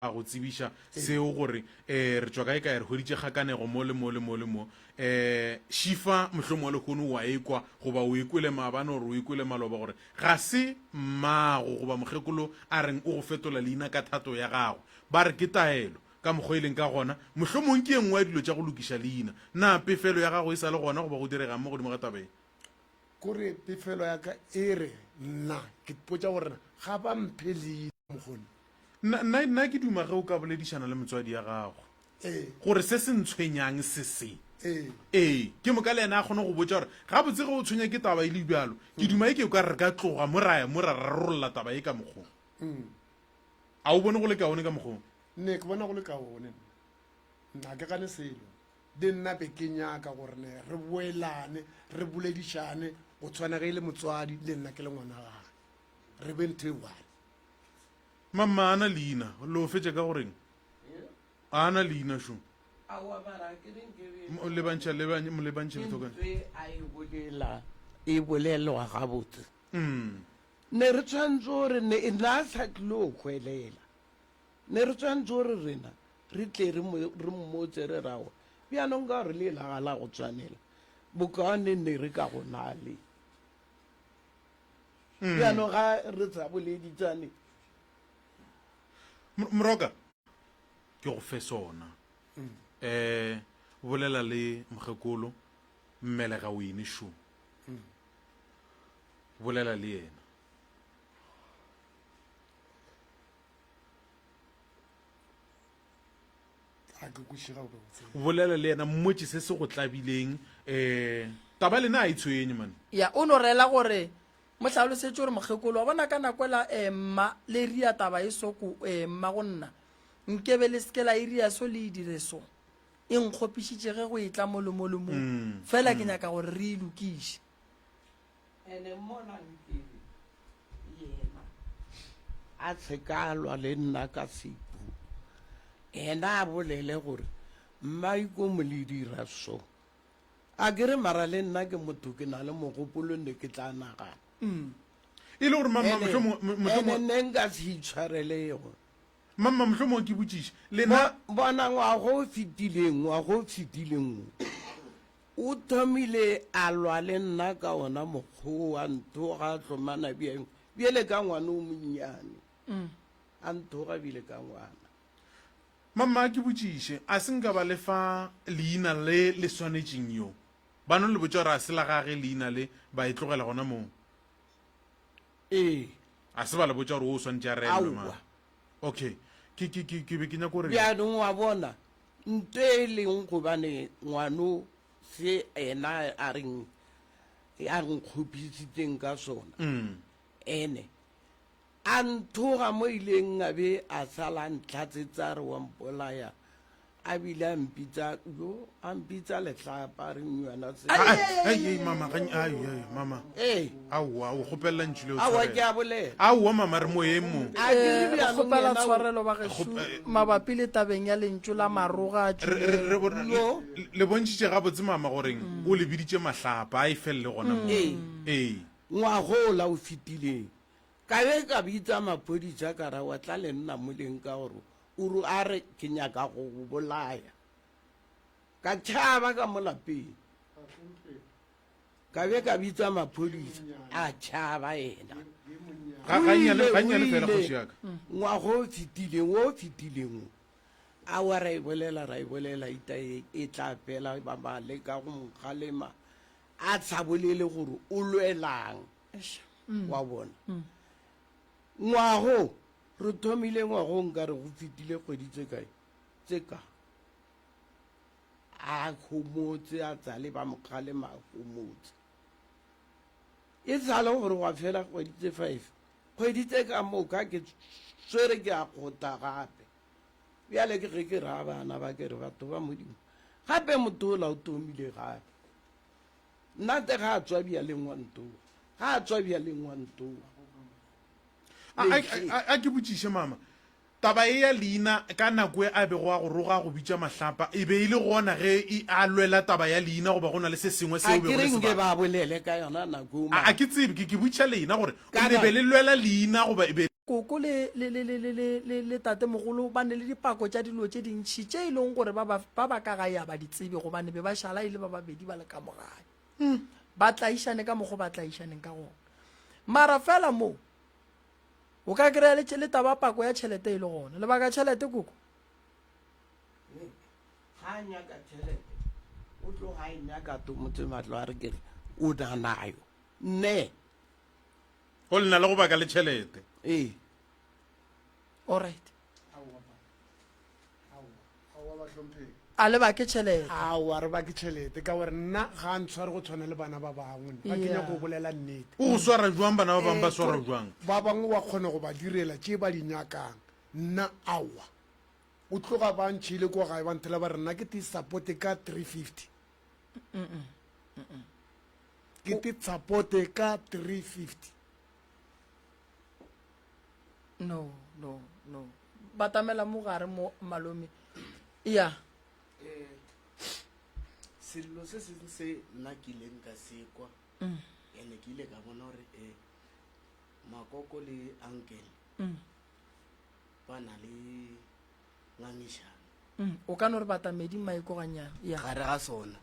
a go tsebisha seo gore re tswa kae kae re hweditse kgakanego mo le mo le mo le mo shifa mohlomong le kgono wa ekwa goba o ikwele maabane gore o ikwele maloba gore ga se mmago goba mogekolo a reng o go fetola leina ka thato ya gago ba re ke taelo ka mokgwa e leng ka gona mohlomong ke engwe ya dilo tša go lokiša leina na pefelo ya gago e sa le gona goba go direga mo godimo ga tabeng kore pefelo ya ka e re nna ke potsa gore ga ba mphe leina mogone nna ke duma ge o ka boledišana le motswadi ya gago gore se se ntshwenyang se ke mo ka le ena a kgone go botsa gore ga botse ge o tshwenya ke taba e le bjalo ke duma e ke o ka re ka tloga mo ra rarolola taba e ka mokgong a o bone go le kaone ka mokgong ne ke bona go le kaone nna ke gane selo di nna pe ke nyaka gore ne re boelane re boledišane go tshwana ge e le motswadi le nna ke le ngwana gage re be ntho e one mama ana leina lo fetse ka goreng ana leina sho le bantšha le thokane e bolelwa gabotse ne re tshwanetse gore ne nna sa tlile go kgwelela ne re tshwanetse gore rena re tle re mmotse re rago bjanong ka gore le laga la go tshwanela bokaone ne re ka go na le bjanong ga re sa boleditsane moroka ke go fe sona bolela le mogekolo mmele ga o ene sho bolela le yena bolela le yena mmotse se se go tlabileng taba lena a e tshwenye mane ya o no rela gore motlhalosetse gore mogekolo wa bona ka nakwela mma le ria taba e soko mma go nna nkebe le seke la iria so le dire so e nkgopišitše ge go e tla mo le mo le mo fela ke nyaka gore re ilokiše ene mona nkebe yena a tshekalwa le nna ka sepu ena a bolele gore mmaiko mo le dira so a kere mara le nna ke motho ke na le mogopolo ne ke tla nagana e le gore ene ne nka se itshwarelego mama mohlomong ke botšiše lena bona ngwago o fetileng o thomile a lwa le nna ka ona mokgwa wa nthoga a tlomana bjele ka ngwana o monnyane a nthoga bile ka ngwana mama ke botšiše a se nka ba lefa leina le swanetšeng yo ba no le botša gore a se la gage leina le ba e tlogela gona moo a se ba le botša gore o swantše a reelwe okay ke be ke nyako gore bjanong wa bona nto e leng gobane ngwano se ena a reng kgopisitseng ka sona ene a nthoga mo ileng a be a sala ntlhatsetsa re wa mpolaya a bile a mpitsa letlapa re nnyana mama aowa o kgopelela ntšhile awa ke a bolela aowa mama re mo e mong kgopela tshwarelo ba geso mabapi le tabeng ya lentšu la maroga le bontšhitše gabotse mama goreng o lebiditše mahlapa a e felele gona mo ngwago o la o fetileng ka be ka bitsa maphodisa ka ra wa tla le nna moleng ka gore uru a re ke nyaka go go bolaya ka tšhaba ka mo lapeng ka be ka bitsa maphodisa a tšhaba ena ngwago o fetileng a wa ra e bolela ita e tla pela ba ba le ka go nkgalema a sa bolele gore o lwelang wa bona ngwago re thomile ngwago nka re go fetile kgwedi tse ka a khomotse a tsale ba mokgalema a khomotse e sale gore wa fela kgwedi tse 5 kgwedi tse ka moka ke swere ke a kgota gape bjale ke ge ke ra bana ba ke re batho ba modimo gape motho o la o tomile gape nna te ga a tswa bja lengwantoga a ke botšiše mama taba e ya leina ka nako e a bego a go roga go bitša mahlapa e be e le gona ge a lwela taba ya leina goba go na le se sengwe a kerenge ba bolele ka yona nako a ke tsebe ke botša leina gore o lebe le lwela leina goba e be koko le tatemogolo ba ne le dipako tša dilo tše dintšhi tše e leng gore ba ba ka gae ba di tsebe gobane be ba šala e le ba babedi ba le ka mogae ba tlaišane ka mokgo ba tlaišaneng ka gona mara fela mo o ka kry-a le taba pako ya tšhelete e le gona lebaka tšhelete koko ga nyaka tšhelete o tlo ga e nyaka to motse matlo a re kere o nanayo nne go lena le go baka le tšhelete ee alright aowa batlhompheng a le bake tšhelete aowa re ba ke tšhelete ka gore nna ga a ntshware go tshwana le bana ba bangwe ga ke Yeah. nyako go bolela nnete o go swara jwang bana ba bangwe ba swara jwang ba bangwe wa kgona go ba direla tše ba di nyakang nna aowa o tloga ba ntšhile ko gae ba nthela ba re nna ke te supporte ka 350 ke te supporte ka 350 no batamela mo gare mo malome ya sello se seng se nna ke ileng ka sekwa ene ke ile ka bona gore makoko le ankele ba na le ngangišano o ka no re batamedi maikoganyana ya gare ga sona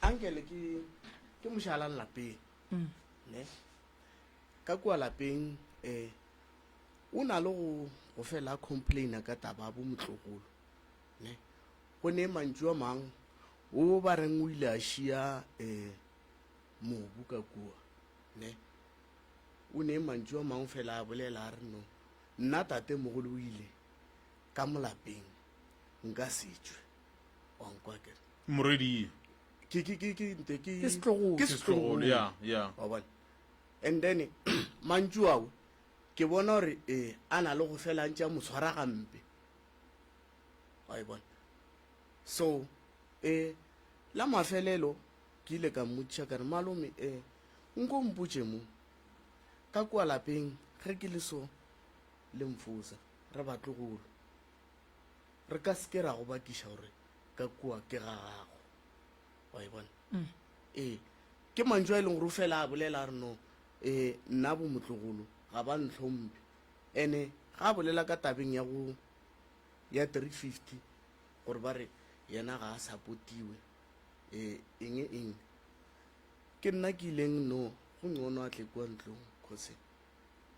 ankele ke mošala lapeng ne ka kua lapeng o na le go fela complaina ka taba bo motlogolo ne go ne mantšu a mang o ba reng o ile a šia mobu ka kua ne o ne mantšu a mang fela a bolela a re no nna tate mogolo o ile ka molapeng nka setswe wankwa kere moredi ke Ke setlogolo. setlogolo ya wa bona and then mantšu ao ke bona gore a na le go fela ntse a mo tshwara gampe wa e bona so la mafelelo ke ile ka mmotšiša ka re malome nko mpotše mo ka kua lapeng ge ke le so le mfosa re batlogolo re ka seke ra go bakiša gore ka kua ke ga gago wa e bona ke mantšu a e leng gore o fela a bolela a re no nna bo motlogolo ga ba ntlhompe ene ga a bolela ka tabeng ya 350 gore ba re yena ga a supportiwe eng ke nna ke ileng no go ngcono a tle kua ntlong cause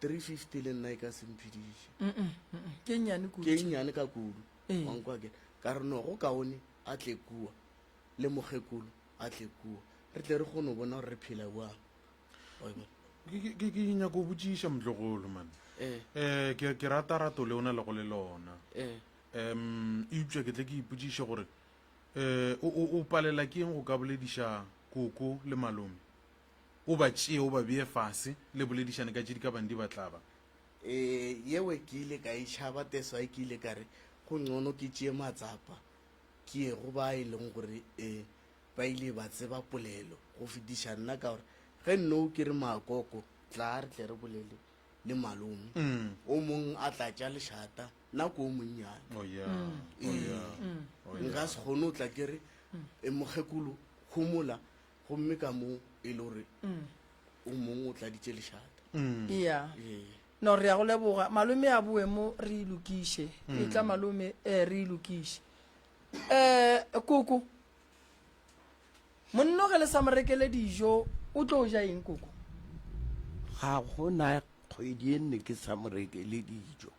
350 le nna e ka semphediše ke nnyane ke kudu nnyane ka kudu Ee. wankwa ke ka re no go kaone a tle kua le mokgekolo a tle kua re tle re kgone go bona gore re phela boang wa e bona ke nyaka go botšiša motlogolo man ke rata rato le ona le go le lona eupša ke tle ke ipotšiše gore o palela ke eng go ka bolediša koko le malome o ba tšee o ba bee fase le boledišane ka tše di ka bang di batlaba yewe ke ile ka itšhaba teswae ke ile ka re go ngcono ke tšee matsapa ke ye go ba e leng gore ba ile ba tseba polelo go fetiša nna ka gore ge nnou ke re makoko tla re tle re bolele le malome o mongwe a tla tša lešata nako o monnyane nka se kgone o tla ke re mokgekolo humola gomme ka mo e le gore o mongwe o tladitše lešata ya no re ya go leboga malome a boemo re ilokiše e tla malome re ilokiše koko monno ge le sa mo rekele dijo o tlo o ja eng koko ga gona kgwedi e nne ke sa mo rekele dijo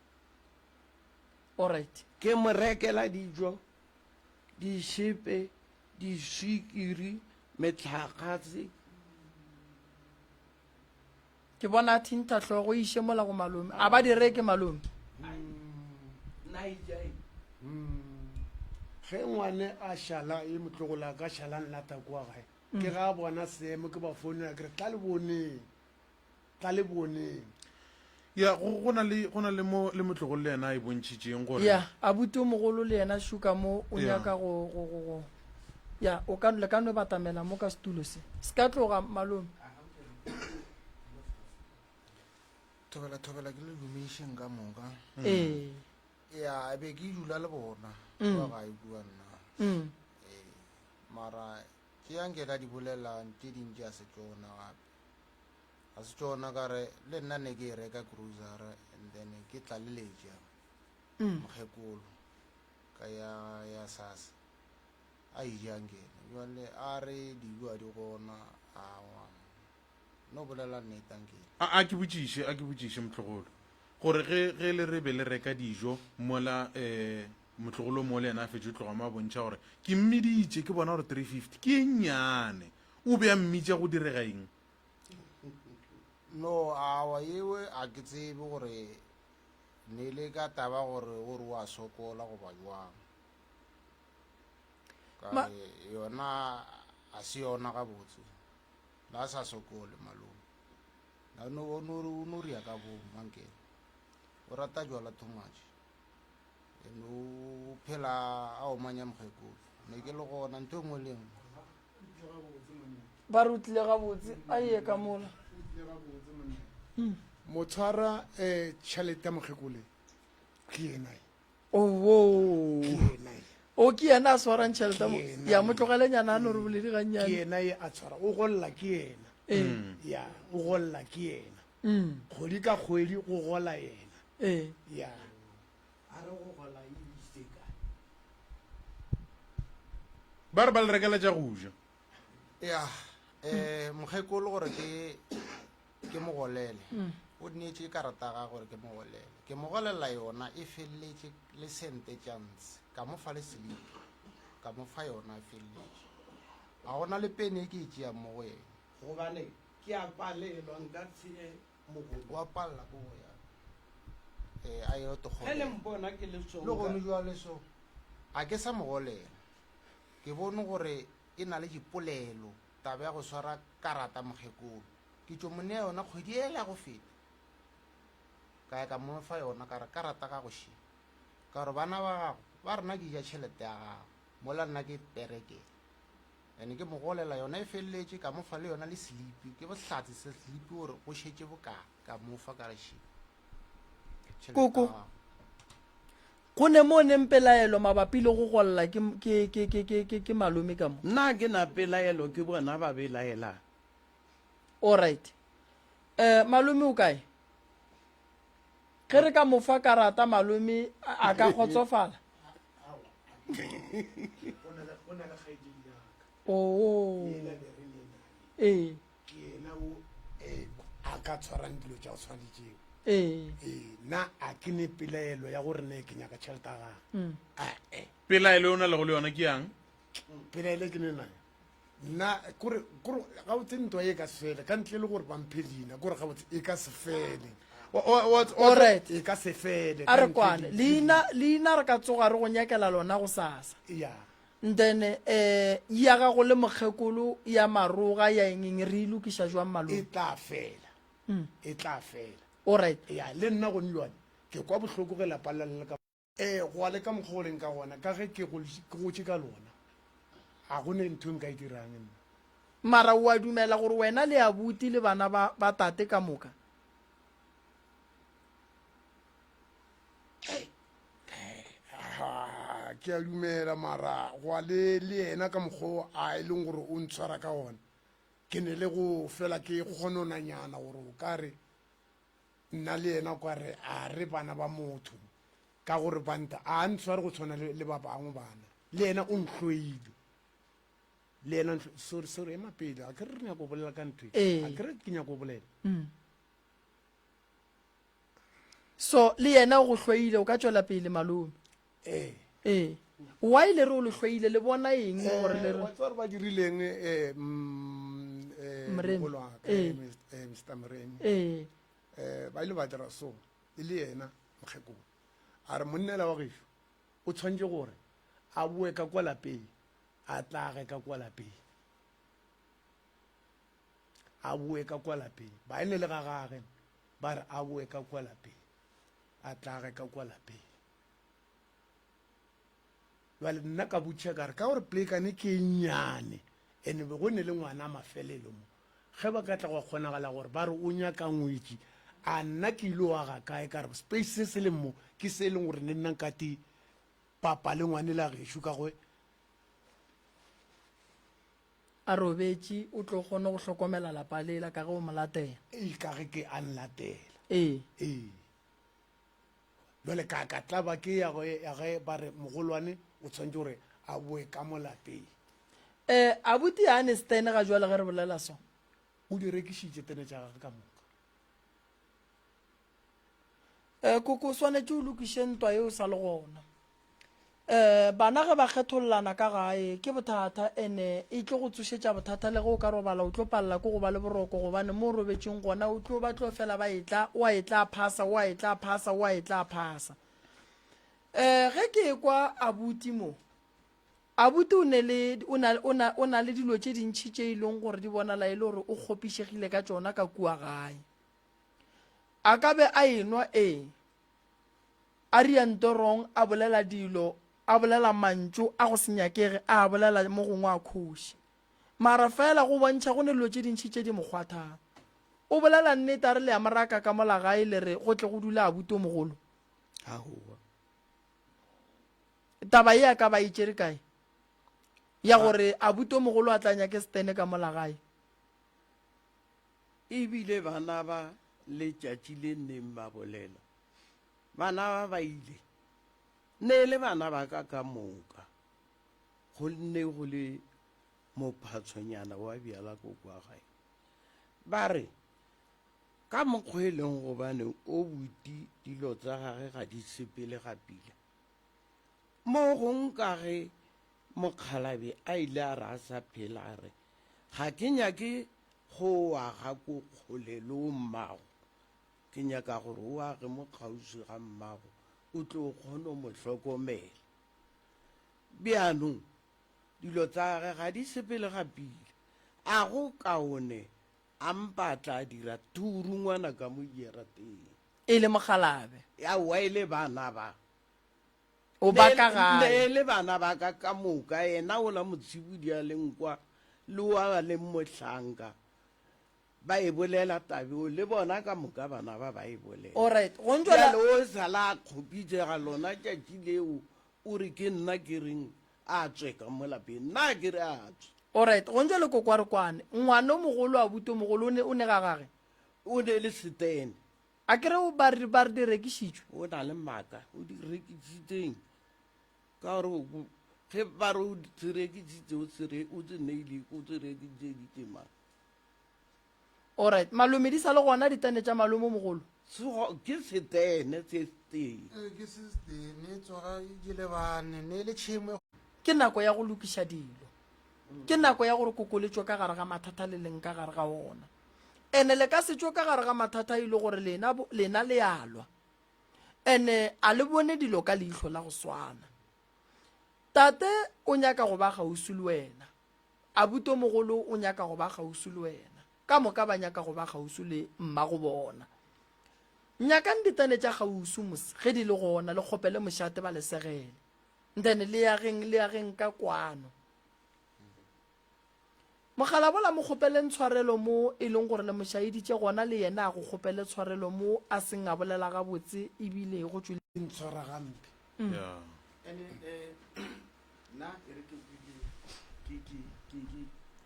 alright ke mo rekela dijo dišepe diswikiri metlhakgatse ke bona thintatlhogo iše mola go malome a ba di reke malome ge ngwane a šala e motlogola ka šalang lata kua gae ke ga bona seemo ke ba founela kere tla le boneng ya go na le mo le motlogolo le yena a e bontšhitšeng gore ya a bute o mogolo le yena šuka mo o Yeah. nyaka go ya o ka le ka no batamela mo ka setulo se se ka tloga malome thobela ke le dumešeng ka moka ee be ke dula le bona Mm. ba ga e bua nna mm mara ke yanke ka di bolelang tše dintši a se tsona gape ga se tsona ka re le nna ne ke e reka cruisera and then ke tlaleletša mokgekolo ka ya sasa a ijangene jale a re dijo a di gona awa no bolela nnetankele a ke botšiše motlogolo gore ge le re be le reka dijo mola motlogolo mo le ena a fetse tloga ma bontšha gore ke mmiditše ke bona gore 350 ke nnyane o be a mmitša go direga eng no awa yewe a ke tsebe gore ne le ka taba gore wa sokola goba jwang ka yona a se yona ga botse la sa sokole malome na no ria ka bo mankele o rata jwala too much no phela a o manya mkhekolo ne ke le gona ntho ngwe le ngwe ba rutlile gabotse a ye ka mola motshwara tšhelete ya mokgekole ke ena owo ke ena o ke yena a swarang tšhelete Ke ya yena. motlogelenyana a no re boledi ke gannyane ena ye a tshwara o golla ke yena ya o golla ke yena kgwedi ka kgwedi go gola yena ya a re go gola ebile kae ba re ba le rekela tša go ja ya mokgekolo gore ke mogolele o nnetse karata ga gore ke mogolele ke mogolela yona e feleletse le sente chance ka mo fa le selipi ka mo fa yona e feleletse ga gona le pene e ke e tšeang mo go ena gobane ke a palelwa nka tsheye mogolo wa palela ko go ya a yo ge le mpona ke le le gone jwale so a ke sa mogolela ke bone gore e na le dipolelo taba ya go swara karata mokgekolo ke tšo mone yona kgwedi ela go feta ka ya ka mo fa yona ka re karata ka go šia ka gore bana ba gago ba rena ke ja tšhelete ya gago mola nna ke perekela ande ke mogolela yona e feleletše ka mo fa le yona le selipi ke bohlatse se selipi gore go šetse boka ka mo fa ka re šia Koko. go ne mo neng pelaelo mabapi le go golla ke malome ka mo nna ke na pelaelo ke bona ba belaelang alright malome o kae ge re ka mofa karata malome a ka kgotsofala oo ee ke ena o a ka tshwarang dilo tša go tshwanetseo ee nna a ke ne pelaelo ya gore ne ke nyaka tšhelete a gago pelaelo o na le go le yona ke yang pelaelo ke ne nayo nna kore ga botse ntwa e ka se fele ka ntle le gore bamphelina kore ga botse e ka se fele alright e ka se fele a re kwane leina re ka tsoga re go nyakela lona go sasa ya then ya gago le mokgekolo ya maroga ya engeng re ilokiša jwang e malome tla fela e tla fela alright ya le nna gone jwane ke kwa bohloko ge lapa lalele ka go a le ka mokgwa o leng ka gona ka ge ke gotse ka lona ga gone ntho e nka e dirang nna mara o a dumela gore wena le abuti le bana ba tate ka moka ke a dumela mara go a le ena ka mokgwa a e leng gore o ntshwara ka ona ke ne le go fela ke kgononanyana gore o ka re nna le ena kwa re a re bana ba motho ka gore banta a ntshware go tshwana le ba bangwe bana le ena o ntlhoile le ena sorry ema pele a ke re nyako bolela ka ntho Ee. a ke re ke nyako bolela so le yena o go hlwaile o ka tswela pele malome ee wa ile re o le hlwaile le bona eng gore le re wa tswa re ba dirileng Mremi. mogolo wa ka, Ee. Mr. Mremi ee ba ile ba dira so e le yena mokgekolo a re monnela wa gešo o tshwanetse gore a boe ka kwa lapeng a tlage ka kwa lapeng a boe ka kwa lapeng ba ene le ga gage ba re a boe ka kwa lapeng a tlage ka kwa lapeng jale nna ka botšha ka re ka gore plekane ke nnyane ande be go ne le ngwana a mafelelo mo ge ba ka tla go kgonagala gore ba re o nyaka ngwetši a nna ke ile wa ga kae ka re space se se leng mo ke se e leng gore ne nna nkate papa le ngwane la gešo ka goe a robetse o tlo kgone go hlokomela lapa lela ka ge o mo latela ka ge ke a nlatela ee jale ka tlaba ke ya ge ba re mogolwane o tshwanetse gore a boe ka mo lapeng abuti a ne stene ga jwale ge re bolela so o di rekišitše tene tša gage ka moka koko o swanetse o lokiše ntwa yeo sa le gona bana ge ba kgethollana ka gae ke bothata ene e tlo go tsošetša bothata le ge o ka robala o tlo palela ko go ba le boroko gobane mo o robetseng gona o tlo ba tlo fela ba etla wa etla phasa wa etla phasa wa etla phasa ge ke kwa abuti mo abuti o na le dilo tše dintšhi tše e leng gore di bonala e le gore o kgopišegile ka tšona ka kua gae a ka be a enwa a riantorong a bolela dilo a bolela mantšu a go senyakege a bolela mo gongwe a kgoši mara fela go bontšha go ne dilo tše dintšhi tše di mokgwathang o bolela nnete a re le ya moraka ka molagae le re go tle go dula abuti o mogolo taba ye a ka ba itšere kae ya gore abuti o mogolo a tlanya ke stene ka molagae ebile bana ba letšatši le nneng ba bolela bana ba ile ne le bana ba ka moka go nne go le mophatshonyana wa bjala ko kwa gae ba re ka mokgwa e leng gobane o buti dilo tsa gage ga di sepele gapile mo go nka ge mokgalabe a ile a re a sa phela a re ga ke nyake go aga ko kgolelo mmago ke nyaka gore o age mo kgauswi ga mmago o tlo kgone mo hlokomela bjanong dilo tsa gage ga di sepele gapile a go kaone a mpatla a dira turu ngwana ka mo dierateng e le mogalabe aowa e le bana ba o ba ka gae le bana ba ka moka ena o la motshebodi a leng kwa le wa le mohlanka ba e bolela tabe o le bona ka moka bana ba e bolela alright go jalo o sala a kgopitšega lona tšatši leo o re ke nna ke reng a tswe ka mo lapeng nna ke re a tswe alright go ntse le kokwa re kwane ngwana o mogolo a buto mogolo o ne ga gage o ne le setene a kere ba re di rekišitšwe o na le maaka o di rekisitseng ka gore ge ba re o se rekisitse o se neile o se rekisitse ditemang alright malome di sa le gona ditene tša malome o mogolo ke setene se teng ke sestene tsoga ke lebane ne le tšhemo ke nako ya go lokiša dilo ke nako ya gore kokoletšo ka gare ga mathata le leng ka gare ga ona ene le ka setšo ka gare ga mathata e le gore lena le alwa ene a le bone dilo ka leihlo la go swana tate o nyaka go ba gausi le wena abuto mogolo o nyaka go ba gausi le wena ka moka ba nyaka go ba gausi le mma go bona nyakang ditene tša gausi mose ge di le gona le kgopele mošate ba lesegele ntene le ya geng ka kwano mogala bola mo kgopele ntshwarelo mo e leng gore le mošaeditše gona le yena a go kgopele tshwarelo mo a seng a bolela gabotse ebile go tswile ntshwara gampe nna e re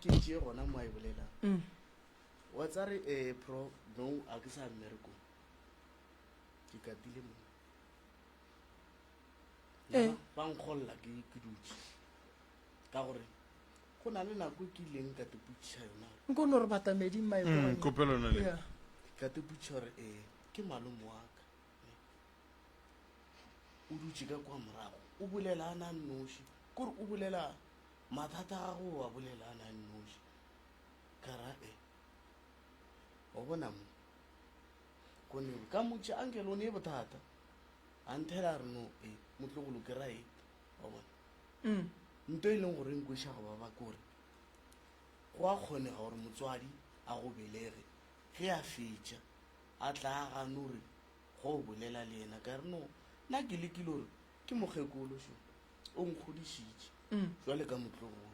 ke tšee gona mo a e bolelang wa tsa re pro no a ke sa mmereko ke katile mo ba nkgolla ke dutse ka gore go na le nako ke ileng ka teputša yona nko no re batamedi kopelona le ka teputša gore ke malome wa ka o dutse ka kwa morago o bolela a na nnoši kore o bolela mathata a go a bolela a na nnoši kara wa bona mo kone ka motse ankele o ne e bothata a nthela a re no motlogolo ke right wa bona nto e leng gore nkweša go baba kore go a kgonega gore motswadi a go belege ge a fetša a tla a gane gore go o bolela le ena ka re no nna ke lekile gore ke mokgekolo so o nkgodišitše jwale ka motlogolo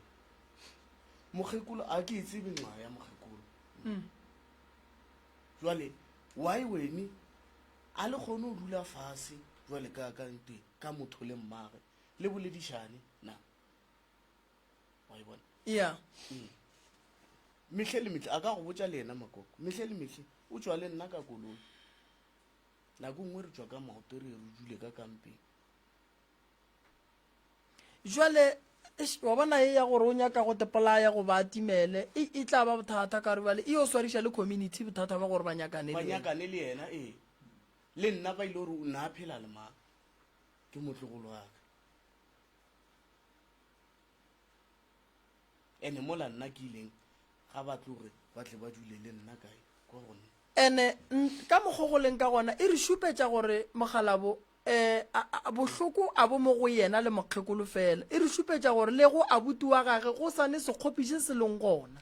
mokgekolo a ke e tsebe ngwa ya mokgekolo jwale why wene a le kgone o dula fase jwale ka kante ka motho le mmage le boledišane na wa e bona ya metlhe le metlhe a ka go botsa le ena makoko metlhe le metlhe o tswa le nna ka koloi nako nngwe re tswa ka maoto re dule ka kampeng jwale wa bona e ya gore o nyaka go tepolaya go ba timele e tla ba bothata ka re bale e o swariša le community bothata ba gore ba nyakane le wena. banyakane le yena le nna ba ile gore o na phela le mang ke motlogolo wa ka ene mola nna ke ileng ga ba tloge ba tle ba dule le nna kae kwa gone ene ka mokgogoleng ka gona e re šupetša gore mogalabo bohloko a bo mo go yena le mokgekolo fela e re šupetša gore le go abuti wa gage go sane sekgopiše se leng gona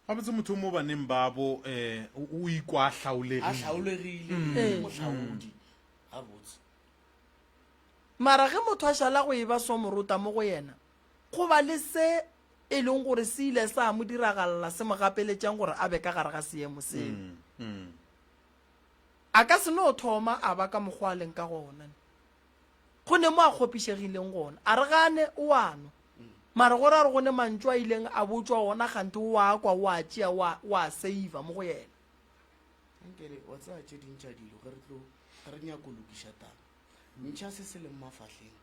ga botse motho mo baneng babo o ikwa a hlaolegile hlaolegile mohlaodi ga botse mara ge motho a šala go e ba somorota mo go yena go ba le se e leng gore se ile sa mo diragalela se mo gapeletšang gore a be ka gare ga seemo seo a ka se no thoma a ba ka mokgwa leng ka gona go ne mo a kgopišegileng gona a re gane o ano mara gore a re gone mantso a ileng a botswa gona gante wa kwa wa tšea wa save mo go yena ankele wa tsaya tše dintšha dilo ge re nyako lokiša taba ntšha se se leng mafahleng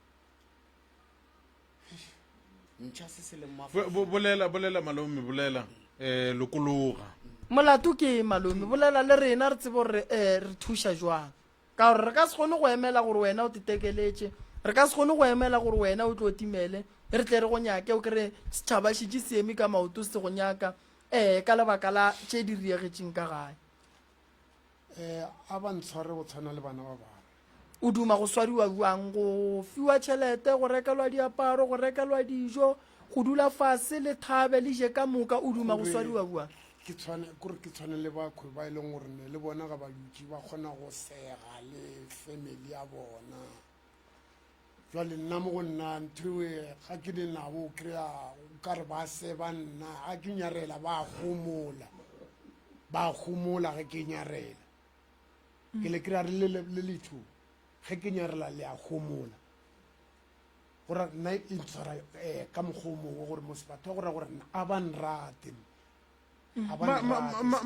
ntšha se se leng mafahleng bolela malome bolela lokologa molato ke malome bolela le rena re tsebo re thuša jwang ka gore re ka se kgone go emela gore wena o tetekeletše re ka se kgone go emela gore wena o tlo timele re tle re go nyake o kere setšhaba šitše seemi ka maoto se go nyaka ka lebaka la tše di riegetšeng ka gae a ba ntshware go tshwana le bana ba bangwe o duma go swariwa buang go fiwa tšhelete go rekelwa diaparo go rekelwa dijo go dula fase le thabe le je ka moka o duma go swariwa buang kore ke tshwane le bakhwi ba e leng gore ne le bona ga ba dutse ba kgona go sega le family ya bona jwale nna mo go nna nthoe ga ke di nabo o kry-a o kare ba seba nna ga ke nyarela ba gomola ge ke nyarela ke le kry-a re le letho ge ke nyarela le a gomola gore nna e ntshwara ka mokgomongwe gore mosepatho gore gore a ba nrate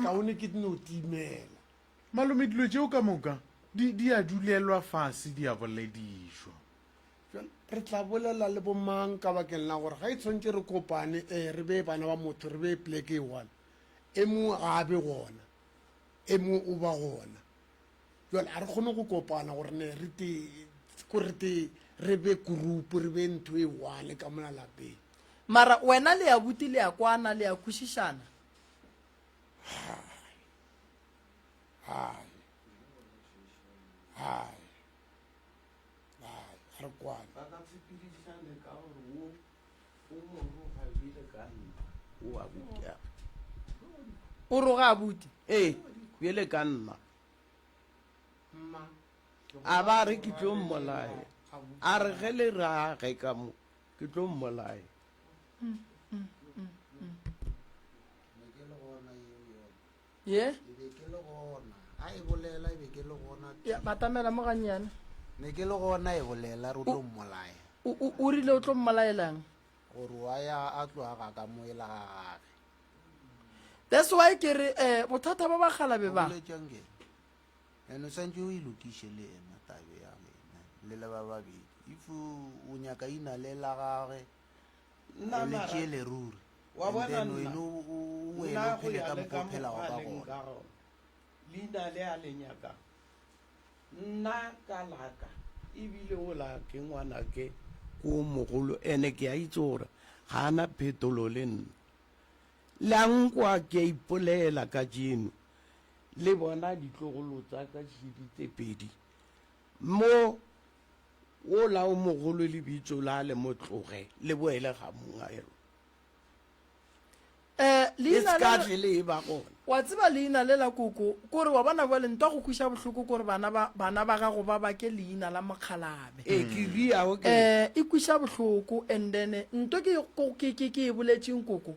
kaone ke no timela malome dilo tšeo ka moka di a dulelwa fase di a boledišwa re tla bolela le bomang ka bakeng la gore ga e tshwantse re kopane re be bana ba motho re be pleke e one e mongwe ga a be gona e mongwe o ba gona jale a re kgone go kopana gore ne re be group re be ntho e one ka mona lapeng mara wena le ya buti le ya kwana le ya kwešišana re kwane ba ka tshepedišane ka gore o moro ga bile ka nna o a butia o roga a buti bjele ka nna a ba re ke tlo mmolae a re ge le rage ka mo ke tlo mmolae ye be ke le gona a e bolela e be ke le gona batamela mo gannyane ne ke le gona e bolela re tlo mmolaya o rile o tlo mmolaelang gore wa ya a tloaga ka moela ga gage that's why ke re bothata ba bagalabe ba boletšangele ene o santse o ilokiše le ena tabe ya lena le le ba babedi if o nyaka ina le la gage o le tšee leruri wa bona wena o ele o phele ka mokgwa o phelago ka gona leina le a lenyaka nna ka laka ebile o la ke ngwana ke ko mogolo ene ke a itse gore ga ana phetolo le nna lankwa ke a ipolela ka jeno le bona ditlogolo tsa ka tšhidi tse pedi mo o la o mogolo le bitso la le motloge le boele ga mongaelo e skatle le e ba gona wa tseba leina le la koko kore wa bona bale ntwa go khuša bohloko kore bana ba gago ba ba ke leina la mokhalabe ke riago e khuša bohloko and then ntwa ke e boletšeng koko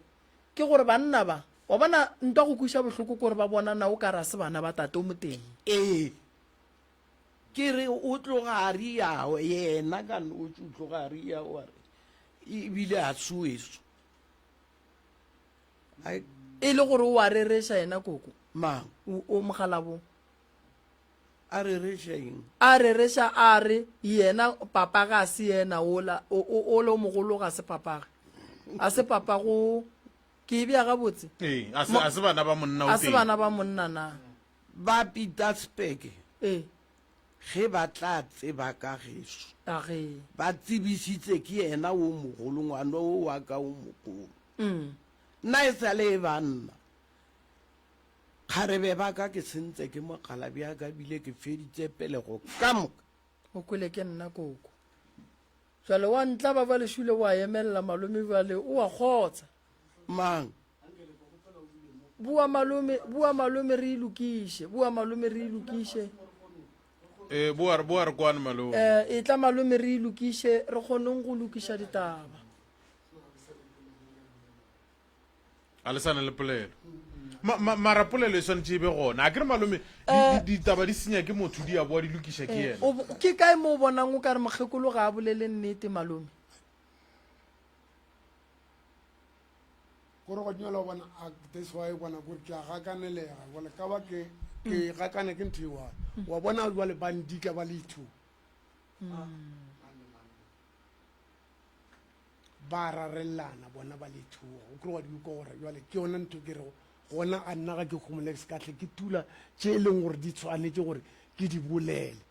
ke gore banna ba wa bona ntwa go khuša bohloko kore ba bona na o ka ra se bana ba tate o moteng ke re o tloga a riao yena ka notse o tloga a riao are ebile a sueso e le gore o a rereša ena koko mang o mogalabo a re rešeng a rereša a re yena papa ga se yena o le mogolo ga se papaga a se papago ke bja gabotse ee a se bana ba monna a o se teng bana ba monna na ba Pietersburg ee ge ba tla tseba ka geso age ba tsebisitse ke yena o mogolo ngwana o wa ka o mogolo nna e sale e banna kgarebe ba ka ke sentse ke mogalabi a ka bile ke feditse pelego ka moka o kwele ke nna koko jale wa ntla ba ba lešule wa emelela malome bale o a kgotsa mang bua malome re ilokiše bua malome re ilokiše boa re kwane malome e tla malome re ilokiše re kgoneng go lokiša ditaba a le sana le polelo mara polelo e swanetše e be gona a ke re malome ditaba di senya ke motho di a boa di lokiša ke yena ke kae mo o bonang o ka re mokgekolo ga a bolele nnete malome kore go nyala bona that's why bona gore ke a gakanelega bole ka ba ke gakane ke ntho one wa bona jwale bandika ba le two ba rarellana bona ba le two o kore wa di ko gore jwale ke yona ntho ke re gona a nna ga ke kgomolex ka tle ke tula tše e leng gore di tshwanetse gore ke di bolele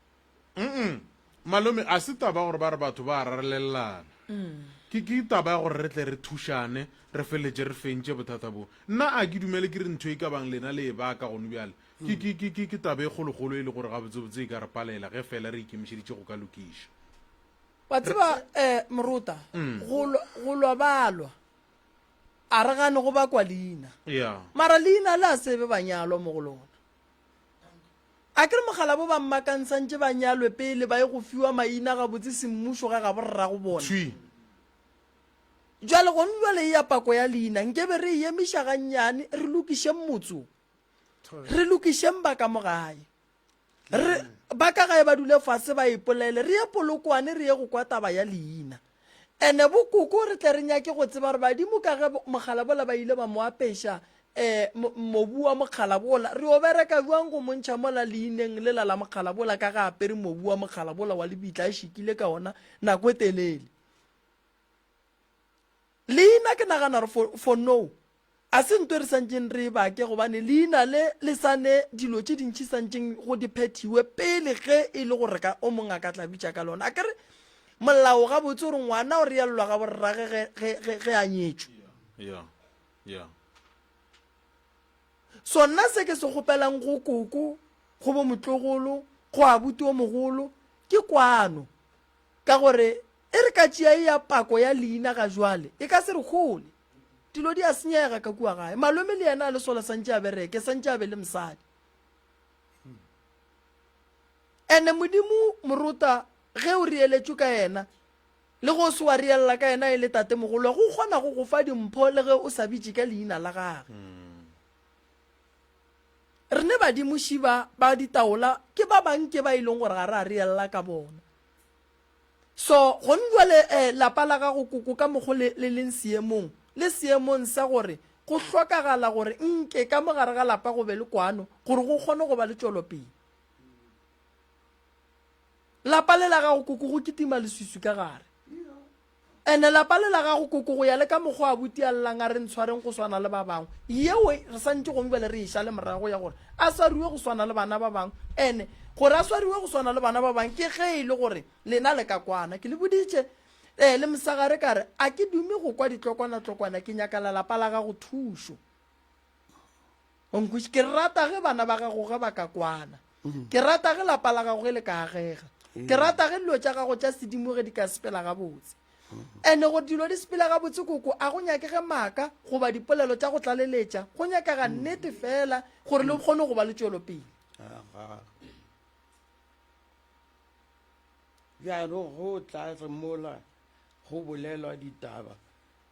malome a se taba gore ba re batho ba rarelelana ke taba ya gore re tle re thušane re feletse re fentše bothata bo nna a ke dumele ke re ntho e ka bang lena le e baka gone bjale ke taba e kgologolo e le gore gabotsebotse e ka re palela ge fela re ikemišeditše go ka lokiša wa tseba moruta go lwa balwa a re gane go bakwa leina ya mara leina le a sebe banyalwa mo go lona a ke re mogala bo ba mmakantsantše banyalwe pele ba ye go fiwa maina gabotse semmušo ga ga borra go bona tšhui jwale gone jwale e ya pako ya leina nkebe re e emiša gannyane re lokišeng motso re lokišeng ba ka mo gae ba ka gae ba dule fase ba ipolele re ye polokwane re ye go kwa taba ya leina ene bokoko re tle re nyake go tseba re badimo ka ge mogalabola ba ile ba mo apeša mobu wa mogalabola re o bereka jwang go montšha mola leineng le la mogalabola ka ga apere mobu wa mogalabola wa lebitla a šikile ka ona nako e telele leina ke nagana re for no a se ntwe re santseng re bake gobane leina le sane dilo tše dintšhi santseng go di phethiwe pele ge e le gore ka o mongwe a ka tlabitša ka lona a kere molao ga botse gore ngwana o re yalelwa ga borrage ge a nyetšwe ya so nna se ke se kgopelang go koko go bo motlogolo go abuti o mogolo ke kwano ka gore e re ka tšea e ya pako ya leina ga jwale e ka se re gole dilo di a senyega ka kua gae malome le yena a le sola santse a bereke santse a be le mosadi ene modimo moruta ge o reeletšwe ka yena le go se wa reelela ka yena e le tate mogolo go kgona go go fa dimpho le ge o sa bitše ka leina la gage re ne badimoši ba ditaola ke ba bangke ba e leng gore ga re a reelela ka bona so gone jwale lapa la gago koko ka mokgo le leng seemong le seemong sa gore go hlokagala gore nke ka mogare ga lapa go be le kwano gore go kgone go ba le tšwelopele lapa le la gago koko go kitima leswiswi ka gare ene lapa le la gago koko go ya le ka mokgwa a buti a llang a re ntshwareng go swana le ba bangwe yeo re santse gongwe bele re iša le morago ya gore a swariwe go swana le bana ba bangwe ene gore a swariwe go swana le bana ba bangwe ke ge e le gore lena le ka kwana ke le boditše le mosagare ka re a ke dume go kwa ditlokwana-tlokwana ke nyakala lapa la gago thušo onkuši ke rata ge bana ba gago ge ba ka kwana ke rata ge lapa la gago ge le ka agega ke rata ge dilo tša gago tša sedimo ge di ka sepela gabotse ene go dilo di sepela gabotse koko a go nyakege maaka goba dipolelo tša go tlaleletša go nyakega nnete fela gore le kgone go ba le tšwelopele jaanong go tla re mola go bolelwa ditaba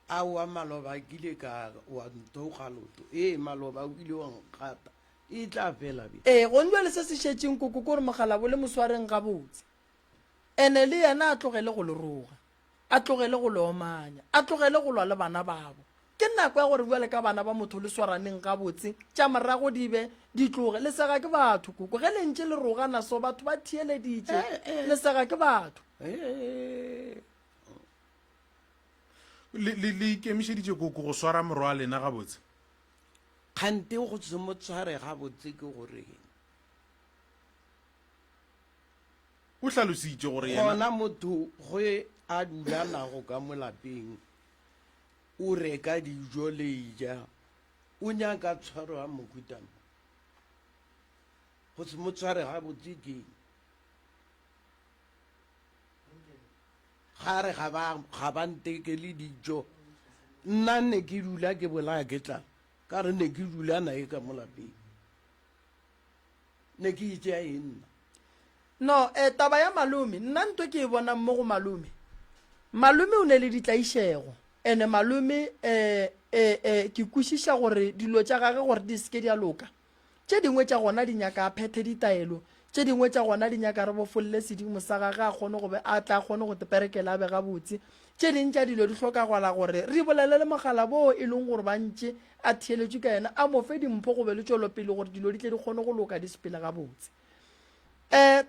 a wa maloba kile ka wa ntoga loto maloba o ile wa nkgata e tla fela be go njwa le se se šetšeng koko kore mogala bo le moswareng gabotse ene le yena a tlogele go le roga a tlogele go le omanya a tlogele go lwa le bana babo ke nako ya gore buale ka bana ba motho le swaraneng ga botse tša morago di be di tloge le sega ke batho koko ge le ntše le rogana so batho ba thieleditše le sega ke batho le ikemišeditše koko go swara morwa lena ga botse kgante go se mo tshware gabotse ke gore o hlalositše gore yena gona motho ge a dulanago ka mo lapeng o reka dijo le ja o nyaka tshwaro ya mokutana go se mo tshware gabotse keng gare ga ba ntekele dijo nna ne ke dula ke bolaya ke tla ka re ne ke dulana e ka mo lapeng ne ke itšea e nna no taba ya malome nna nto ke e bonang mo go malome o ne le ditlaišego ene malome ke kwešiša gore dilo tša gage gore di seke di a loka tše dingwe tša gona di nyaka a phethe ditaelo tše dingwe tša gona di nyaka re bofolole sedimo sa gage a kgone gobe a tla kgone go teperekela a be gabotse tše ding tša dilo di hlokagala gore re bolele le mogala boo e leng gore bantše a theeletšwe ka yena a mofe dimpho go be le tšwelopele gore dilo di tle di kgone go loka di sepele gabotse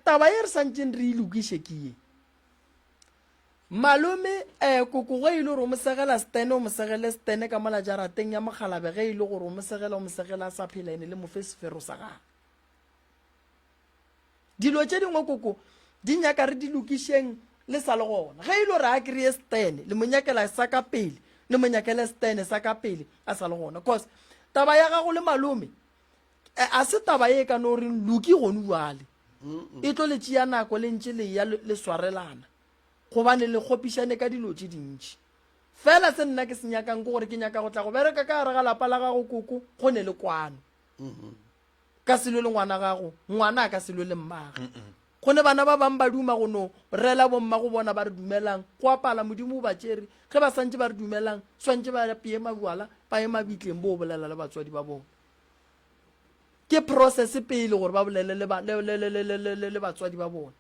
taba ye re santseng re ilokiše ke ye malome koko ge ile gore o mosegela stene o mosegele stene ka mola jarateng ya mogalabe ge ile gore o mosegela a sa phela ene le mofe sefero sa gage dilo tše dingwe koko di nyaka re di lokišeng le sa le gona ge ile gore a kry-e stene le monyakela sa ka pele le monyakele stene sa ka pele a sa le gona cause taba ya gago le malome a se taba ye ka no reng loki gone buale e tlo le tšea nako le ntše le ya le swarelana gobane le kgopišane ka dilo tše dintši fela se nna ke se nyakang ke gore ke nyaka go tla go bereka ka gare ga lapa la gago koko go ne le kwano ka selo le ngwana gago ngwana a ka selo le mmaga go ne bana ba bangwe ba duma go no rela bomma go bona ba re dumelang go apala modimo o ba tšere ge ba santse ba re dumelang swantse ba peye mabuala ba ye mabitleng bo o bolela le batswadi ba bona ke process pele gore ba bolele le batswadi ba bona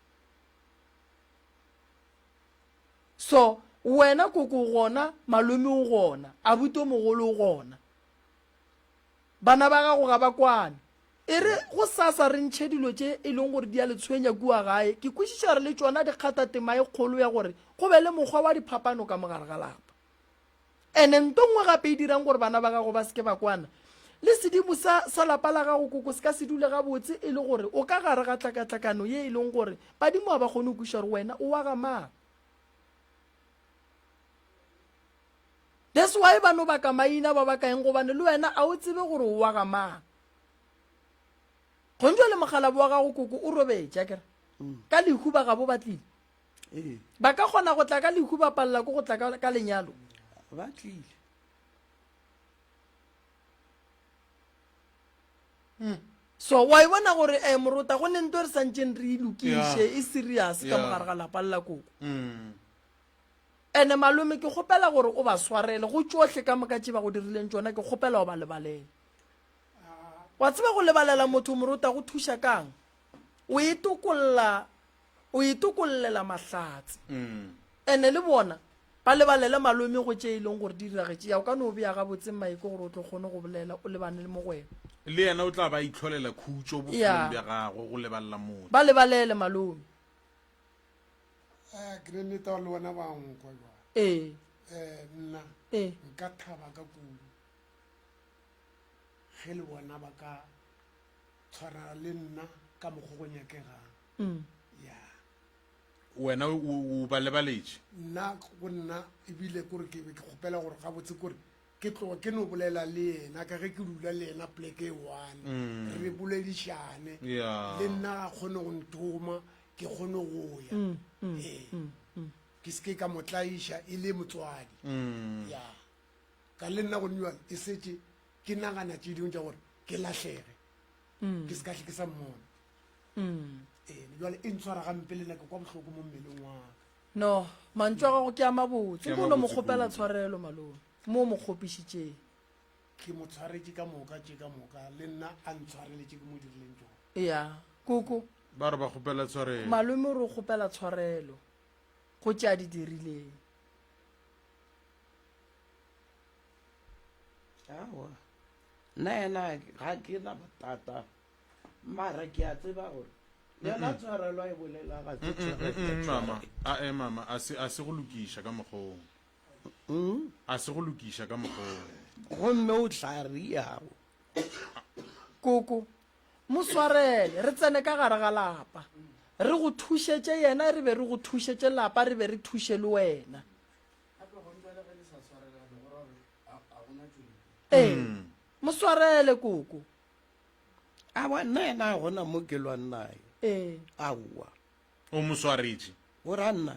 so wena koko gona malome o gona abuti o mogolo o gona bana ba gago ga ba kwane e re go sasa re ntšhe dilo tše e leng gore di a le tshwenya kua gae ke kwešiša re le tšona dikgatatema e kgolo ya gore go be le mokgwa wa diphapano ka mogare ga lapa ene nto nngwe gape e dirang gore bana ba gago ba seke ba kwana le sedimo sa lapa la gago koko se ka se dule gabotse e le gore o ka gare ga tlakatlakano ye e leng gore badimo ga ba kgone go kweša gore wena o wa ga mang that's why bano ba ka maina ba ba ka eng gobane le wena a o tsebe gore o wa ga mang go ntšwa le mogala wa gago koko o robetša kere ka lehu ba ga bo batlile ba ka kgona go tla ka lehu ba palela ko go tla ka lenyalo ba tlile so wa e bona gore morota go ne nto re santseng re ilokiše e serious ka mogare ga lapa lela koko ene malome ke kgopela gore o ba swarele go tsohle ka moka tše ba go dirileng tšona ke kgopela o ba lebalele wa tseba go lebalela motho morota go thuša kang o itokollela mahlatse ene le bona ba lebalele malome go tše e leng gore di diragetše ya o ka no o beya gabotse maiko gore o tlo kgone go bolela o lebane le mogwena le yena o tla ba itlholela khutšo bofelong bja gago go lebalela motho ba lebalele malome ke ne neta le wena ba nkwa nna nka thaba ka kudu ge le bona ba ka tshwara le nna ka mokgwa go nyakegang ya wena o ba lebaletše nna go nna ebile kore ke kgopela gore gabotse kore ke tloga ke no bolela le ena ka ge ke dula le ena pleke e one re boledišane le nna a kgone go nthoma ke kgone go ya ke seke ka motlaiša e le motswadi ya ka le nna go nwa e setse ke nagana tše dingwe tša gore ke latlhege ke se kahle ke sa mmona jale e ntshwara gampe le nako kwa bohloko mo mmeleng wa no mantso a gago ke a mabotse ko no mo kgopela tshwarelo malome mo mo kgopišitšeng ke mo tshwaretše ka moka tše ka moka le nna a ntshwareletše ke mo dirileng tsone ya koko ba re ba kgopela tshwarelo malome o re o kgopela tshwarelo go tšea di dirileng awa nna ena ga ke na bothata mara ke a tseba gore yona tshwarelo e bolela ga mama mama a se go lokiša ka mokgong a se go lokiša ka mokgong gomme o tla riago koko mo swarele re tsene ka gare ga lapa re go thušetse yena re be re go thušetse lapa re be re thuše le wena ee mo swarele koko awa nna ena gona mo ke lwan naye ee aowa o mo swaretše o ra nna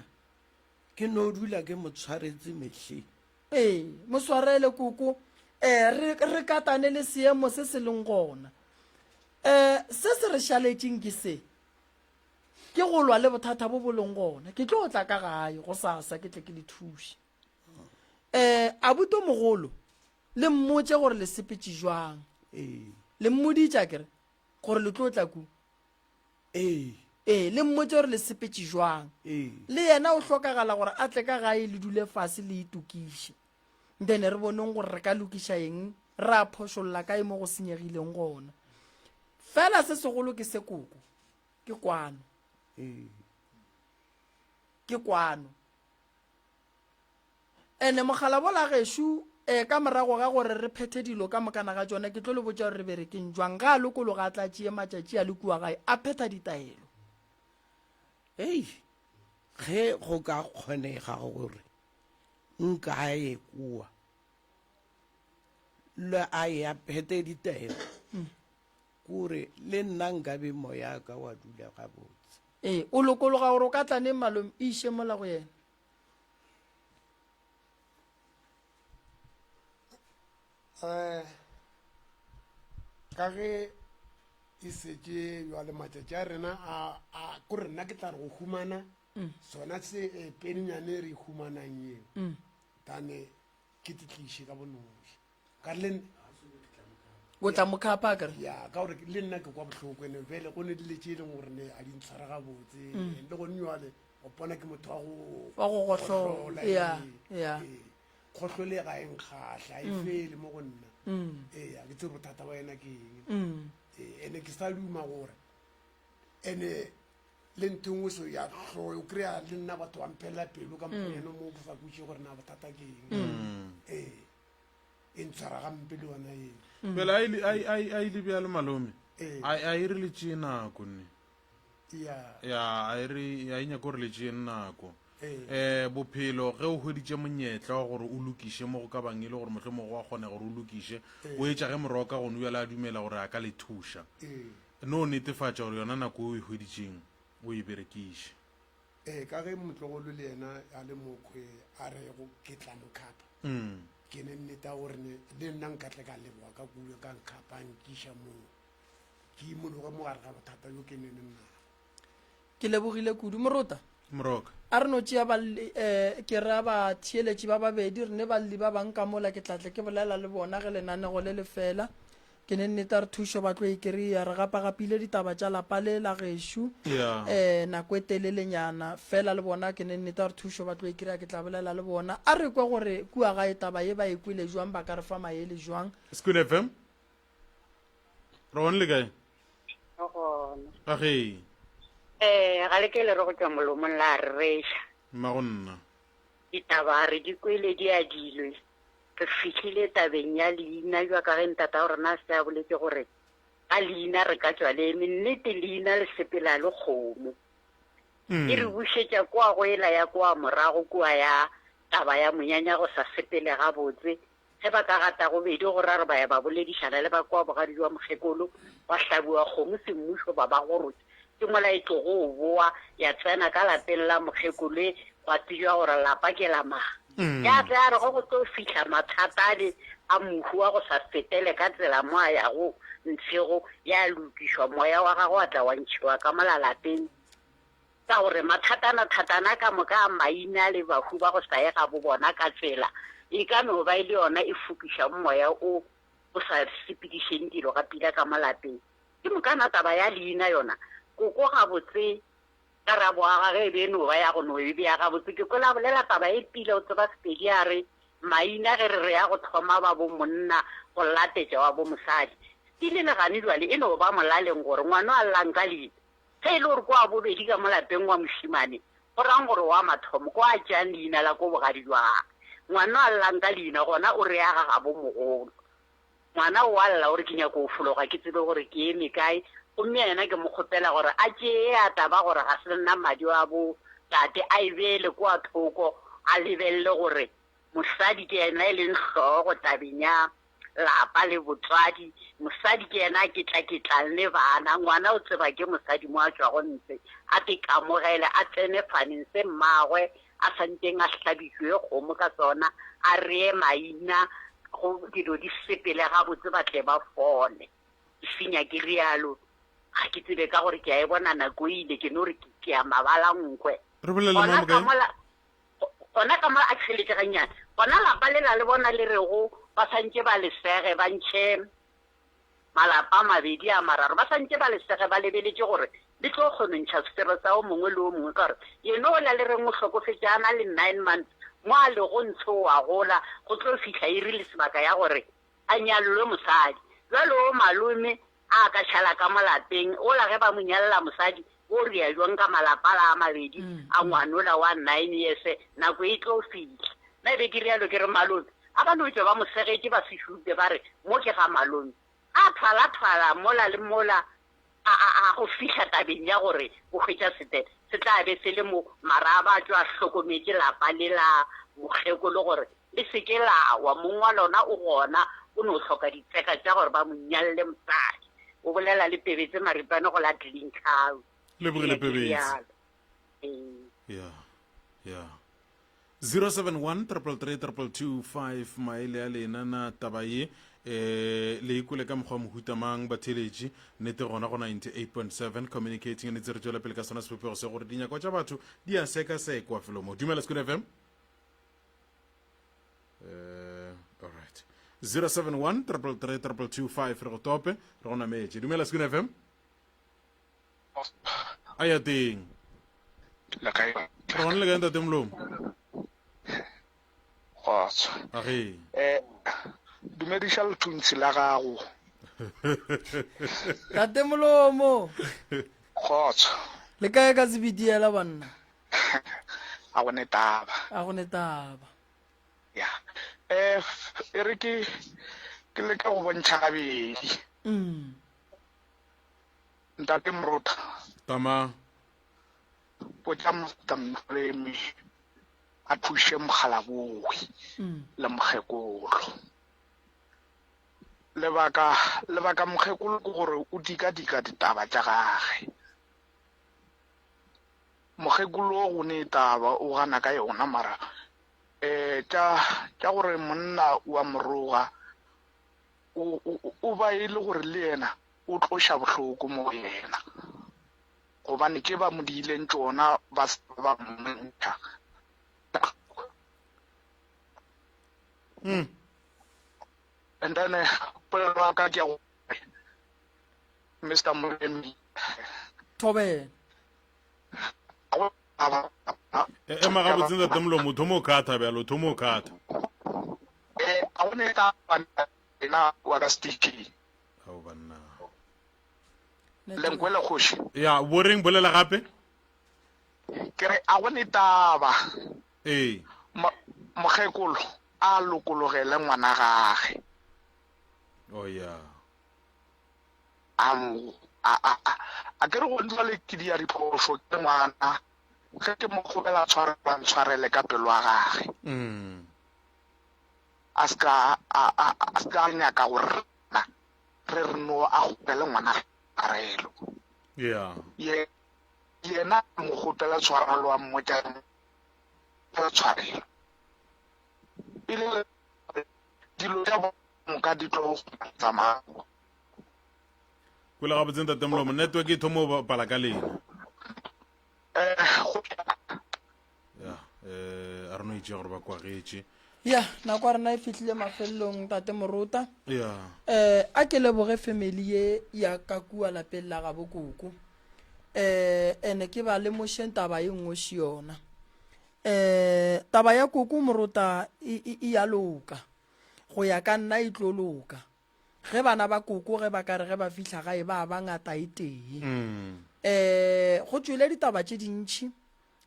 ke no dula ke mo tshwaretse metlheng ee mo swarele koko re katane le seemo se se leng gona se se re šaletšeng ke se ke go lwa le bothata bo boleng gona ke tlo go tla ka gae go sasa ke tle ke le thuše abuto mogolo le mmotse gore le sepetse jwang ee le mmoditša kere gore le tlo tla ku ee le mmotse gore le sepetse jwang le yena o hlokagala gore a tle ka gae le dule fase le itukiše then re boneng gore re ka lokiša eng re a phošolola kae mo go senyegileng gona fela se segolo ke se koko ke kwano ke kwano ene mogala bola gešo ka morago ga gore re phethe dilo ka mokana ga tsona ke tlo le botša gore re berekeng jwang ga a lokolo ga a tla tšee matšatši a le kua gae a phetha ditaelo ei ge go ka kgonega gore nka ye kua le a ya phete ditaelo kore le nna nka be moya ka wa dula gabotse ee o lokologa gore o ka tlane malome e iše mola go yena ka ge e setse bjale matšatši a rena kore nna ke tla re go humana sona se peninyane re humanang eo tane ke titliše ka bonoši ka le o tla mokhapa kere ya ka gore le nna ke kwa bohloko ene fele go ne dile tše e leng gore ne a di ntshwara gabotse le gone jale o pona ke motho wa go gohlola ya kgohlole ga e nkgatlha e fele mo go nna ee ke tse bothata ba ena ke eng ene ke sa duma gore ene le ntho ngwe so ya hloyo o kry-a le nna batho bampelela pelo ka moyena mo bofakutše gore na bothata ke eng e ntshwara gampe le yona eng pele a ile bjale malome a e re le tšee nako nne ya a e nyaka gore le tšee nako bophelo ge o hweditše monyetla wa gore o lokiše mo go ka bang e le gore motlho mogo wa kgone gore o lokiše o etša ge moroka gone o bjale a dumela gore a ka le thuša no o netefatša gore yona nako o e hweditšeng o e berekiše ka ge motlogolo le yena a le mokhwe a re go ke tla mokhapa ke ne nneta gore le nna nkatle ka leboa ka kulo ka nkhapa nkiša moo ke imologe mo gare ga bothata jo ke nene nna ke lebogile kudu morota moroka a re no tšea ke ra ba thieletši ba babedi re ne balli ba bang ka mola ke tlatle ke bolela le bona ge lenanego le le fela ke ne nneta re thušo ba tlo e kry-a re gapagapile ditaba tša lapa le la gešo nako e telelenyana fela le bona ke ne nneta re thušo ba tlo e kry-a ke tla bolela le bona a re kwe gore kua ga e taba ye ba e kwele jwang ba ka re fa maele jwang School FM re bone le kae age ga le ke le re go tšwa molomong la re reša mma go nna ditaba re di kwele di a dilwe re fitlhile tabeng ya leina jwa ka ge ntata gore na se a boletse gore ka leina re ka tswa le eme nnete leina le sepela le kgomo e re bušetša kua go ela ya kua morago kua ya taba ya monyanya go sa sepele gabotse ge ba ka gata go bedi gore a re ba ya ba boledišana le ba kua bogadi jwa mokgekolo wa hlabua kgomo semmušo ba ba gorotse ke mola e tlo go boa ya tsena ka lapeng la mokgekolo wa tsejwa gore lapa ke la mang ya tla re go tlo fitlha mathatane a mohu wa go sa fetele ka tsela mo a yago ntshego ya lokišwa moya wa gago wa tla wa ntšhiwa ka molalapeng ka gore mathatana ka moka a maina le bahu ba go sa ye ga bo bona ka tsela e ka no ba ile yona e fokiša moya o sa sepedišeng dilo ga pila ka molapeng ke mokana taba ya leina yona koko gabotse karabo a gage e be no ba ya go no e bea gabotse ke kola bolela taba e pila o tseba sepedi a re maina ge re ya go thoma ba bo monna go latetša wa bo mosadi stile le gane jwale e no ba molaleng gore ngwana a llang ka leina ge e le gore ko a bobedi ka mo lapeng wa mošimane go rang gore wa mathomo ko a tšang leina la ko bogadi jwang ngwana a llang ka leina gona o re aga ga bo mogolo ngwana o a lla gore ke nyako o fologa ke tsebe gore ke eme kae gomme yena ke mo kgopela gore a tšee a taba gore ga se nna madi wa bo tate a e beele ko a thoko a lebelele gore mosadi ke yena e leng tlhogo tabeng ya lapa le botswadi mosadi ke yena a ketla-ketlang le bana ngwana o tseba ke mosadi mo a tswago ntse a te kamogele a tsene faneng se mmagwe a santeng a hlabiswe kgomo ka tsona a reye maina go dilo di sepele ga botse ba tle ba fone ke fenya ke rialo ga ke tsebe ka gore ke a e bona nako ile ke no re ke a mabala nkwe re bolele mo kae gona ka mola a tšheletšeganyana gona lapa le la le bona le rego ba santse ba lesege ba ntšhe malapa a mabedi a mararo ba santse ba lesege ba lebeletše gore le tlo kgonontšha sefero sa o mongwe le o mongwe ka gore yeno o la le reng o tlhokofetšana le 9 months mo a le go ntsho wa gola go tlo fitlha e rile sebaka ya gore a nyalelwe mosadi jalo o malome a ka tšhala ka mo lapeng o la ge ba mo nyalela mosadi o ria jwang ka malapa la a mabedi a ngwanola wa 9 years nako e tlo fitlha na be ke rialo ke re malome a ba no tswa ba mosegetse ba se šute ba re mo ke ga malome a phala mola le mola a go fitlha tabeng ya gore go hwetša sete se tla be se le mo maraba tswa hlokometse lapa le la bogeko le gore le seke la wa mongwa lona o gona o no hloka ditseka tša gore ba mo nyalle mosadi o bolela le pebetse maripane go la Dlinkhao le bogele pebetse ya 071 333 maele a lena na taba ye le ikole ka mokgwa mohutamang batheletši nnete gona go 98.7 communicating ne tse re tšwela pele ka sona sepopego se gore dinyako tša batho di a seka-sekwa felo mo dumela Scoot FM alright 071 333 re go tope re go nametše dumela Scoot FM a ya teng re gona le ka ntate Molomo age dumediša lethuntshi la gago tate Molomo kgotso le kae ka sebidiela banna a gone taba a gone taba ya e re ke leka go bontšha gabedi ntate Mrotha tama potša motamolemi a thuše mogalabowe le mokgekolo lebaka mokgekolo ke gore o dika-dika ditaba tša gage mokgekolo o go ne taba o gana ka yona mara tša gore monna wa moroga o ba e le gore le yena o tloša bohloko mo yena gobane ke ba mo diileng tšona ba ba mmontšha and then polelo wa ka ke ya Mr. Molemi Thobela ema ga botseng ntate Molomo thomo khatha bjalo thomo khatha a one ta na wa ka sticky ao banna lenkwele khoshi ya boreng bolela gape kere a one taba mogekolo a lokologele ngwana gage oh ya a kere go ntwa le ke dia diphoso ke ngwana ge ke mo kgobela tshwarele ka pelo wa gage a ska nyaka gore re no a gopele ngwana arelo ya yena mo gopela tshwarelo wa mmotsa tshwarelo ile dilo tša moka di tlo tsamaya kula ga botseng ntate Molomo network e thomo bala ka lena ya a re no itse gore ba kwagetše ya nako a rena e fitlhile mafelelong tate Morota ya a ke leboge family ye ya ka kua lapeng la gabo koko ene ke ba le mošeng taba e nngwe se yona taba ya koko morota e ya loka go ya ka nna e tlo loka ge bana ba koko ge ba kare ge ba fihla gae ba ngata e tee go tswile ditaba tše dintšhi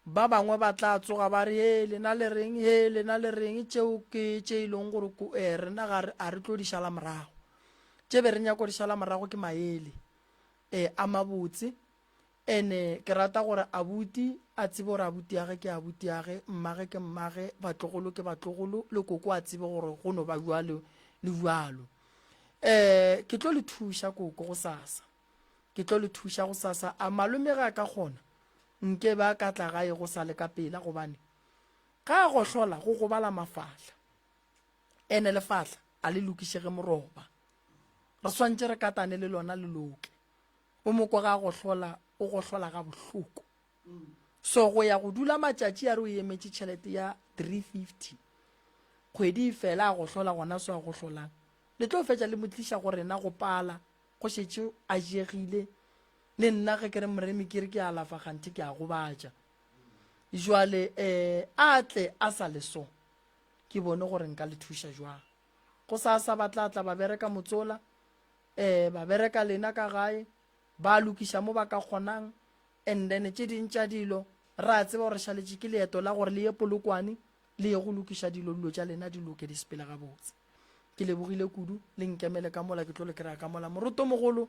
ba bangwe ba tla tsoga ba re he lena le reng tšeo ke tše e leng gore rena ga a re tlo di šala morago tše be re nyako di šala morago ke maele a mabotse ene ke rata gore abuti a tsebe gore abuti yage ke abuti yage mmage ke mmage batlogolo ke batlogolo le koko a tsebe gore go no ba jwalo le jwalo ke tlo le thuša koko go sasa ke tlo le thuša go sasa a malome ga ka gona nke ba ka tla gae go sa le ka pela gobane ga go hlola go gobala mafahla ene lefahla a le lokišege moroba re swantse re katane le lona le loke o moko ga go hlola o go hlola ga bohloko so go ya go dula matšatši a re o emetše tšhelete ya 350 kgwedi fela a go hlola gona so a go hlolang le tlo fetša le motliša gore na go pala go šetše a jegile le nna ge ke re moremi ke re ke alafa gante ke a go batša jwale a tle a sa le so ke bone gore nka le thuša jwang go sa ba tla ba bereka motsola ba bereka lena ka gae ba lokiša mo ba ka kgonang and then tše dintša dilo ra tseba gore šaletše ke leeto la gore le ye polokwane le ye go lokiša dilo tša lena di loke di sepela gabotse ke lebogile kudu le nkemele ka mola ke tlo le kry-a ka mola moroto mogolo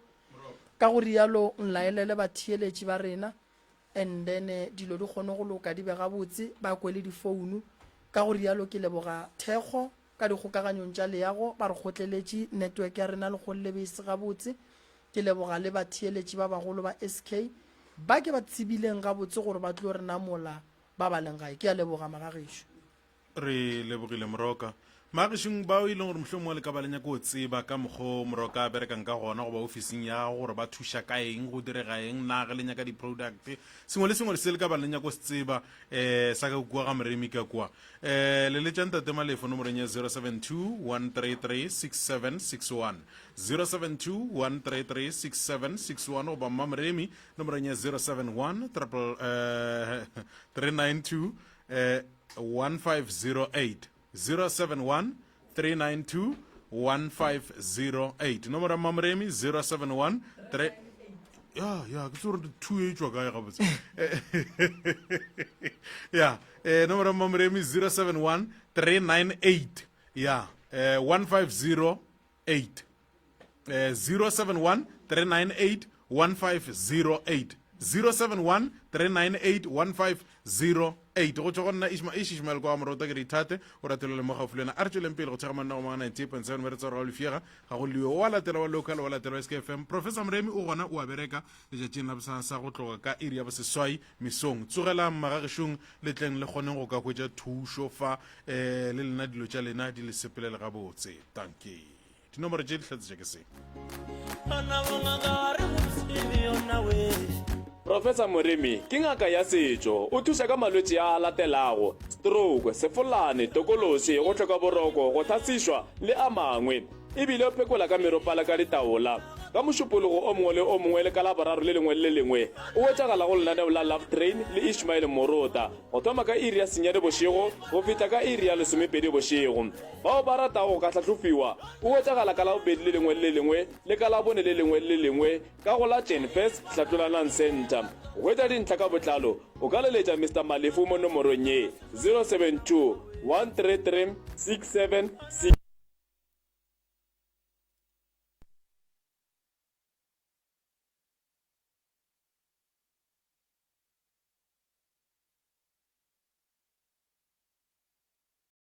ka go rialo nlaelele batheeletši ba rena and then dilo di kgone go loka di be gabotse ba kwele difounu ka go rialo ke leboga thekgo ka dikgokaganyong tša leago ba re kgotleletše network ya rena le kgole bese gabotse ke leboga le batheeletši ba bagolo ba SK ba ke ba tsebileng gabotse gore ba tlo re namola ba ba leng gae ke a leboga magagešo re lebogile moroka magešong bao e leng gore mohlomong le ka ba lenya ko tseba ka mokgo moroka a berekang ka gona go ba ofising ya gore ba thuša ka eng go direga eng na ge lenya ka di-product sengwe le sengwe le se le ka ba lenya ko se tseba sa ka kua ga moremi ka kua le letšang tate malefo nomorong ya 072-133-6761 072-133-6761 goba mma moremi nomorong ya 071-392-1508 071-392-1508 nomoro ya mamoremi 071 ya ke tsore 2 e tswa kae gabotse ya nomoro ya mamoremi 071-398 ya 1508 071-398-1508 071-398-1508 go tswa go nna Ishmael kwa morota ke re ithate o ratelo le mo gaufi lena a re tsweleng pele go tshega manna go mga 98.7 mere tsa raolo fiega ga go liwe wa latela wa local wa latela wa SKFM Professor Mremi o gona o a bereka le tšatšing la sa go tloga ka area ba seswai mesong tsogela mmagagešong le tleng le kgoneng go ka hwetša thušo fa le lena dilo tša lena di le sepelele gabotse tanke dinomoro tše di hlatse ke se Professor Moremi ke ngaka ya setšo o thuša ka malwetši a latelago stroke sefolane tokološi go hloka boroko go thasišwa le a mangwe ebile o phekola ka meropala ka ditaola ka mošupologo o mongwe le o mongwe le ka laboraro le lengwe le lengwe o wetšagala go lenaneo la Love Train le Ishmael Morota go thoma ka iri ya senyane bošego go feta ka iri ya lesomepedi bošego bao ba ratago go ka tlhatlhofiwa o wetšagala ka labobedi le lengwe le lengwe le ka labone le lengwe le lengwe ka go la Jenfest Hlatlolalang Center go etša dintlha ka botlalo o ka leletša Mr. Malefu mo nomorong ye 072 133 676